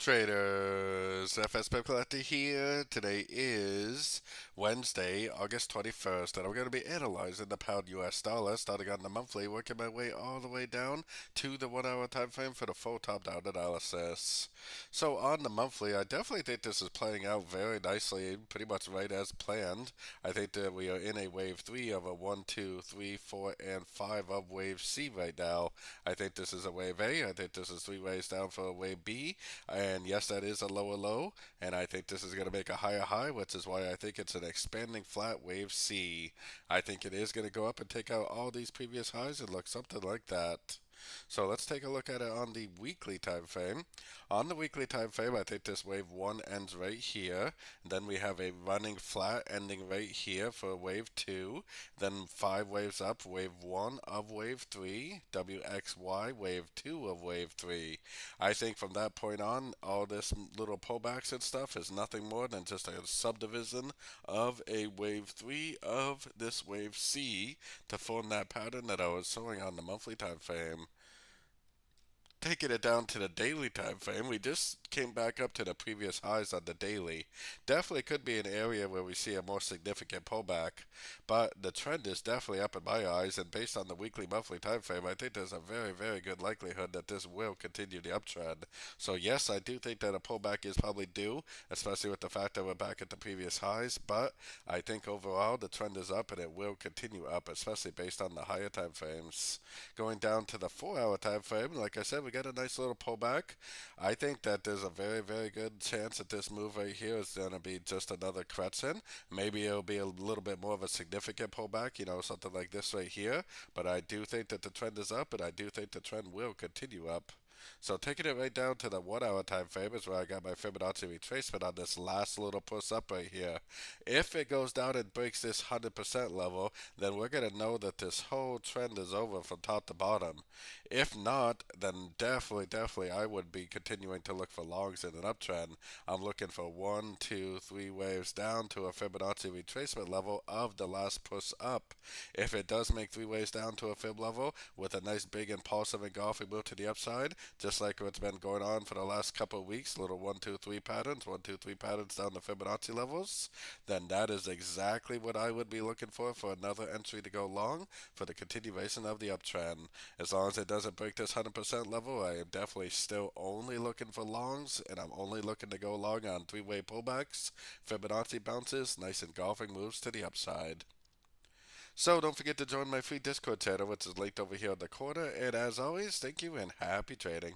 Traders, FX Pip Collector here. Today is Wednesday, August 21st, and I'm going to be analyzing the pound US dollar, starting on the monthly, working my way all the way down to the 1 hour time frame for the full top down analysis. So, on the monthly, I definitely think this is playing out very nicely, pretty much right as planned. I think that we are in a wave 3 of a 1, 2, 3, 4, and 5 of wave C right now. I think this is a wave A. I think this is 3 waves down for a wave B. And yes, that is a lower low, and I think this is going to make a higher high, which is why I think it's an expanding flat wave C. I think it is going to go up and take out all these previous highs and look something like that. So let's take a look at it on the weekly time frame. On the weekly time frame, I think this wave 1 ends right here. Then we have a running flat ending right here for wave 2. Then 5 waves up, wave 1 of wave 3, WXY, wave 2 of wave 3. I think from that point on, all this little pullbacks and stuff is nothing more than just a subdivision of a wave 3 of this wave C to form that pattern that I was showing on the monthly time frame. Taking it down to the daily time frame, we just came back up to the previous highs on the daily. Definitely could be an area where we see a more significant pullback, but the trend is definitely up in my eyes, and based on the weekly monthly time frame, I think there's a very, very good likelihood that this will continue the uptrend. So yes, I do think that a pullback is probably due, especially with the fact that we're back at the previous highs, but I think overall the trend is up and it will continue up, especially based on the higher time frames. Going down to the 4 hour time frame, like I said, we got a nice little pullback. I think that there's a very, very good chance that this move right here is going to be just another correction. Maybe it'll be a little bit more of a significant pullback, something like this right here. But I do think that the trend is up, and I do think the trend will continue up. So taking it right down to the 1 hour time frame is where I got my Fibonacci retracement on this last little push up right here. If it goes down and breaks this 100% level, then we're going to know that this whole trend is over from top to bottom. If not, then definitely I would be continuing to look for longs in an uptrend. I'm looking for 1, 2, 3 waves down to a Fibonacci retracement level of the last push up. If it does make 3 waves down to a Fib level with a nice big impulsive engulfing move to the upside, just like what's been going on for the last couple of weeks, little 1, 2, 3 patterns, 1, 2, 3 patterns down the Fibonacci levels, then that is exactly what I would be looking for another entry to go long for the continuation of the uptrend. As long as it doesn't break this 100% level, I am definitely still only looking for longs, and I'm only looking to go long on 3-way pullbacks, Fibonacci bounces, nice engulfing moves to the upside. So don't forget to join my free Discord channel, which is linked over here in the corner. And as always, thank you and happy trading.